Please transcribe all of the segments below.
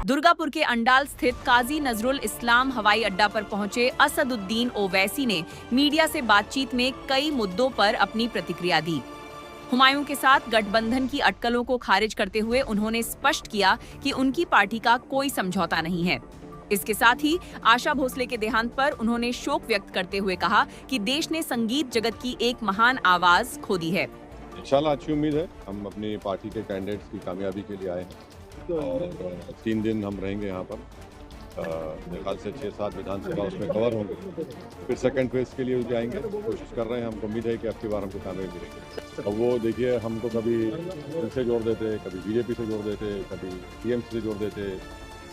दुर्गापुर के अंडाल स्थित काजी नजरुल इस्लाम हवाई अड्डा पर पहुंचे असदुद्दीन ओवैसी ने मीडिया से बातचीत में कई मुद्दों पर अपनी प्रतिक्रिया दी। हुमायूं के साथ गठबंधन की अटकलों को खारिज करते हुए उन्होंने स्पष्ट किया कि उनकी पार्टी का कोई समझौता नहीं है। इसके साथ ही आशा भोसले के देहांत पर उन्होंने शोक व्यक्त करते हुए कहा कि देश ने संगीत जगत की एक महान आवाज खो दी है। इंशाल्लाह अच्छी उम्मीद है। हम अपनी पार्टी के कैंडिडेट्स की कामयाबी के लिए आए हैं और 3 दिन हम रहेंगे यहाँ पर। मेरे ख्याल से 6-7 विधानसभा उसमें कवर होंगे। फिर सेकंड फेज के लिए जाएंगे, कोशिश कर रहे हैं। हमको उम्मीद है कि अब की बार हमको कामयाबी मिलेंगे। और वो देखिए, हमको कभी इनसे जोड़ देते, कभी बीजेपी से जोड़ देते, कभी टीएमसी से जोड़ देते।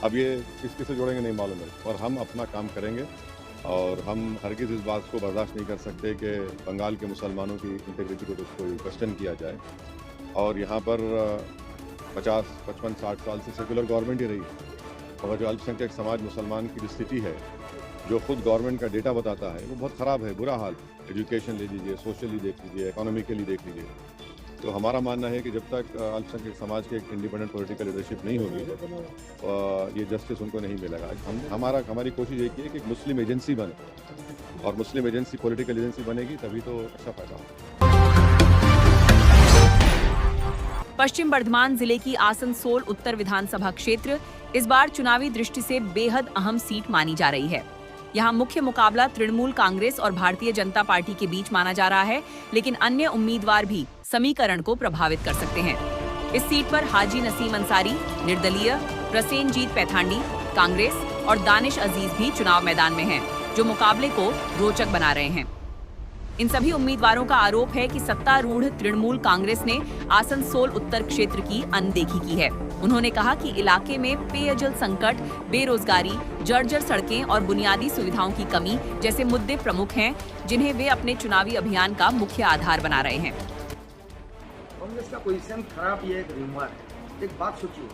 अब ये किस से जोड़ेंगे नहीं मालूम है, और हम अपना काम करेंगे। और हम हरगिज़ इस बात को बर्दाश्त नहीं कर सकते कि बंगाल के मुसलमानों की इंटीग्रिटी को कोई क्वेश्चन किया जाए। और यहाँ पर 50, 55, 60 साल से सेकुलर गवर्नमेंट ही रही है। और जो अल्पसंख्यक समाज मुसलमान की जो स्थिति है, जो खुद गवर्नमेंट का डेटा बताता है, वो बहुत ख़राब है, बुरा हाल। एजुकेशन ले लीजिए, सोशली देख लीजिए, इकोनॉमिकली देख लीजिए। तो हमारा मानना है कि जब तक अल्पसंख्यक समाज के एक इंडिपेंडेंट पॉलिटिकल लीडरशिप नहीं होगी, ये जस्टिस उनको नहीं मिलेगा। हमारी कोशिश एक है कि एक मुस्लिम एजेंसी बने, और मुस्लिम एजेंसी पॉलिटिकल एजेंसी बनेगी तभी तो अच्छा फायदा होगा। पश्चिम बर्धमान जिले की आसनसोल उत्तर विधानसभा क्षेत्र इस बार चुनावी दृष्टि से बेहद अहम सीट मानी जा रही है। यहाँ मुख्य मुकाबला तृणमूल कांग्रेस और भारतीय जनता पार्टी के बीच माना जा रहा है, लेकिन अन्य उम्मीदवार भी समीकरण को प्रभावित कर सकते हैं। इस सीट पर हाजी नसीम अंसारी, निर्दलीय, प्रसेनजीत पैथांडी, कांग्रेस और दानिश अजीज भी चुनाव मैदान में हैं, जो मुकाबले को रोचक बना रहे हैं। इन सभी उम्मीदवारों का आरोप है कि सत्तारूढ़ तृणमूल कांग्रेस ने आसनसोल उत्तर क्षेत्र की अनदेखी की है। उन्होंने कहा कि इलाके में पेयजल संकट, बेरोजगारी, जर्जर सड़कें और बुनियादी सुविधाओं की कमी जैसे मुद्दे प्रमुख हैं, जिन्हें वे अपने चुनावी अभियान का मुख्य आधार बना रहे हैं। कांग्रेस का पोजीशन खराब, ये एक रूमर है। एक बात सोचिए,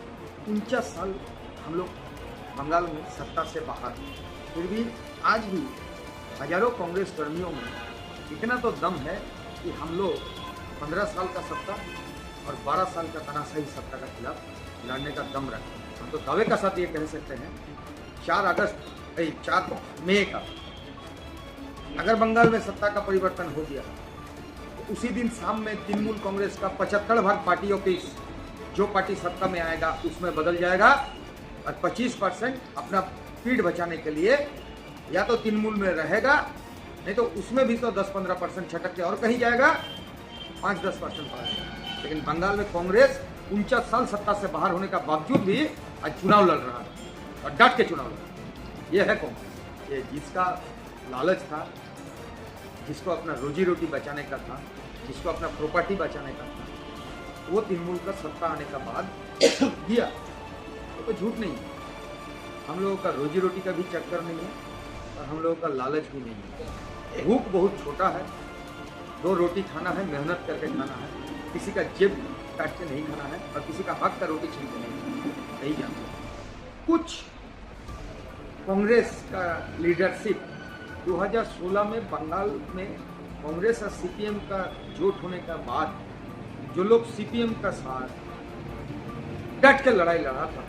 49 साल हम लोग बंगाल में सत्ता से बाहर, फिर भी आज भी हजारों कांग्रेस कर्मियों में इतना तो दम है कि हम लोग 15 साल का सत्ता और 12 साल का तानाशाही सत्ता के खिलाफ लड़ने का दम रखते हैं। हम तो दावे का साथ ये कह सकते हैं, 4 मई का अगर बंगाल में सत्ता का परिवर्तन हो गया तो उसी दिन शाम में तृणमूल कांग्रेस का 75% पार्टियों की जो पार्टी सत्ता में आएगा उसमें बदल जाएगा, और 25% अपना पीठ बचाने के लिए या तो तृणमूल में रहेगा, नहीं तो उसमें भी तो 10-15% छटक के और कहीं जाएगा, 5-10% पाएगा। लेकिन बंगाल में कांग्रेस 49 साल सत्ता से बाहर होने का बावजूद भी आज चुनाव लड़ रहा है, और डट के चुनाव लड़ रहा है। ये है कांग्रेस। ये जिसका लालच था, जिसको अपना रोजी रोटी बचाने का था, जिसको अपना प्रॉपर्टी बचाने का था, वो तृणमूल का सत्ता आने का बाद दिया। तो झूठ नहीं है। हम लोगों का रोजी रोटी का भी चक्कर नहीं है, और हम लोगों का लालच भी नहीं है। भूख बहुत छोटा है, 2 रोटी खाना है, मेहनत करके खाना है, किसी का जेब काट के नहीं खाना है, और किसी का हक का रोटी छीन के नहीं जानते। कुछ कांग्रेस का लीडरशिप 2016 में बंगाल में कांग्रेस और सीपीएम का जोट होने का बाद जो लोग सीपीएम का साथ डट के लड़ाई लड़ा था,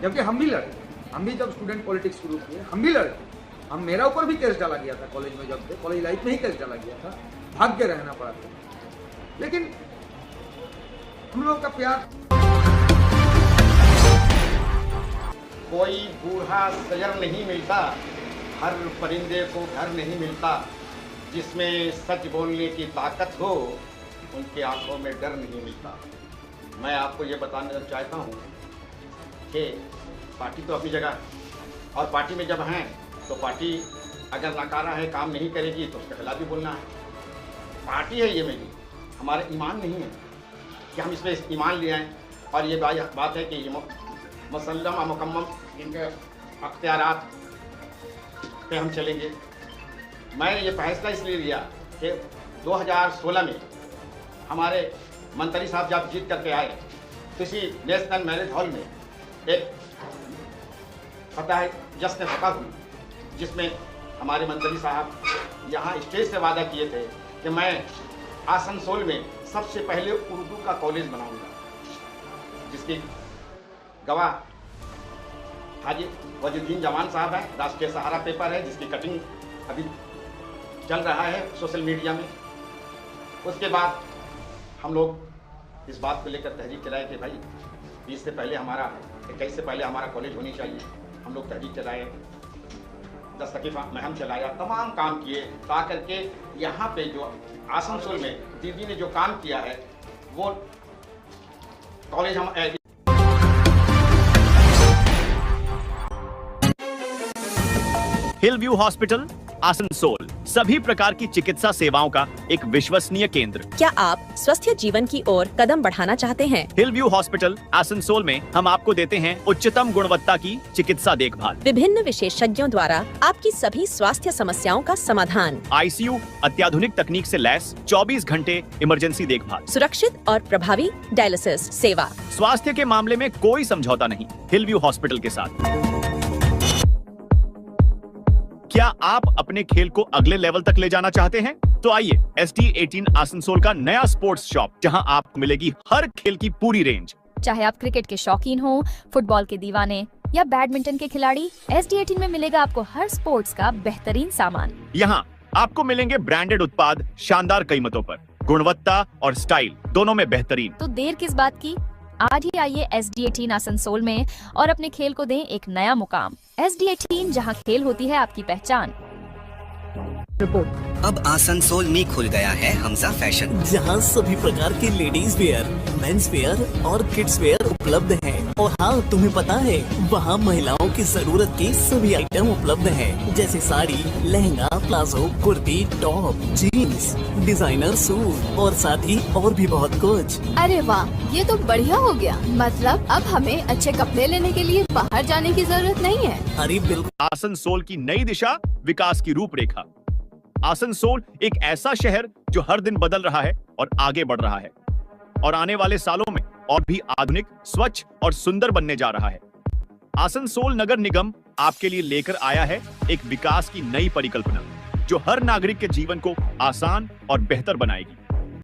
जबकि हम भी लड़े। हम भी जब स्टूडेंट पॉलिटिक्स शुरू किए, हम भी लड़े। हम मेरा ऊपर भी केस डाला गया था कॉलेज में, जब थे कॉलेज लाइफ में ही केस डाला गया था, भाग के रहना पड़ा था। लेकिन हम लोगों का प्यार, कोई बूढ़ा शजर नहीं मिलता, हर परिंदे को घर नहीं मिलता, जिसमें सच बोलने की ताकत हो उनकी आंखों में डर नहीं मिलता। मैं आपको ये बताना चाहता हूँ कि पार्टी तो अपनी जगह, और पार्टी में जब हैं तो पार्टी अगर नकारा है, काम नहीं करेगी तो उसके खिलाफ भी बोलना है। पार्टी है ये मेरी, हमारा ईमान नहीं है कि हम इसमें ईमान ले आएँ। और ये बात है कि मुसल्लम और मुकम्मल इनके अख्तियारात पे हम चलेंगे। मैं ये फैसला इसलिए लिया कि 2016 में हमारे मंत्री साहब जब जीत करके आए तो इसी नेशनल मैरिज हॉल में एक फतह जश्न फतह हुई, जिसमें हमारे मंत्री साहब यहाँ स्टेज से वादा किए थे कि मैं आसनसोल में सबसे पहले उर्दू का कॉलेज बनाऊंगा, जिसकी गवाह हाजी वजीउद्दीन जमान साहब हैं, राष्ट्रीय सहारा पेपर है जिसकी कटिंग अभी चल रहा है सोशल मीडिया में। उसके बाद हम लोग इस बात को लेकर तहरीक चलाए कि भाई 21 से पहले हमारा कॉलेज होनी चाहिए। हम लोग तहरीक चलाए, दस्तकीफ़ा मुहिम चलाया, तमाम काम किए, ता करके यहाँ पे जो आसनसोल में दीदी ने जो काम किया है वो कॉलेज हम हिल व्यू हॉस्पिटल आसनसोल, सभी प्रकार की चिकित्सा सेवाओं का एक विश्वसनीय केंद्र। क्या आप स्वस्थ जीवन की ओर कदम बढ़ाना चाहते हैं? हिल व्यू हॉस्पिटल आसनसोल में हम आपको देते हैं उच्चतम गुणवत्ता की चिकित्सा देखभाल, विभिन्न विशेषज्ञों द्वारा आपकी सभी स्वास्थ्य समस्याओं का समाधान, आईसीयू, अत्याधुनिक तकनीक से लैस 24 घंटे इमरजेंसी देखभाल, सुरक्षित और प्रभावी डायलिसिस सेवा। स्वास्थ्य के मामले में कोई समझौता नहीं हिल व्यू हॉस्पिटल के साथ। क्या आप अपने खेल को अगले लेवल तक ले जाना चाहते हैं? तो आइए ST18 आसनसोल का नया स्पोर्ट्स शॉप, जहां आपको मिलेगी हर खेल की पूरी रेंज। चाहे आप क्रिकेट के शौकीन हो, फुटबॉल के दीवाने या बैडमिंटन के खिलाड़ी, ST18 में मिलेगा आपको हर स्पोर्ट्स का बेहतरीन सामान। यहाँ आपको मिलेंगे ब्रांडेड उत्पाद शानदार कीमतों पर, गुणवत्ता और स्टाइल दोनों में बेहतरीन। तो देर किस बात की, आज ही आइए ST18 आसनसोल में और अपने खेल को दें एक नया मुकाम। ST18, जहां खेल होती है आपकी पहचान। अब आसनसोल में खुल गया है हमजा फैशन, जहां सभी प्रकार के लेडीज वेयर, मेंस वेयर और किड्स वेयर उपलब्ध हैं। और हाँ, तुम्हें पता है वहाँ महिलाओं की जरूरत के सभी आइटम उपलब्ध हैं, जैसे sari, lehenga, palazzo, kurti, top, jeans, designer suit और साथ ही और भी बहुत कुछ। अरे वाह, ये तो बढ़िया हो गया। मतलब अब हमें अच्छे कपड़े लेने के लिए बाहर जाने की जरूरत नहीं है। अरे बिल्कुल। आसनसोल की नई दिशा, विकास की रूपरेखा। आसनसोल एक ऐसा शहर जो हर दिन बदल रहा है और आगे बढ़ रहा है, और आने वाले सालों में और भी आधुनिक, स्वच्छ और सुंदर बनने जा रहा है। आसनसोल नगर निगम आपके लिए लेकर आया है एक विकास की नई परिकल्पना, जो हर नागरिक के जीवन को आसान और बेहतर बनाएगी।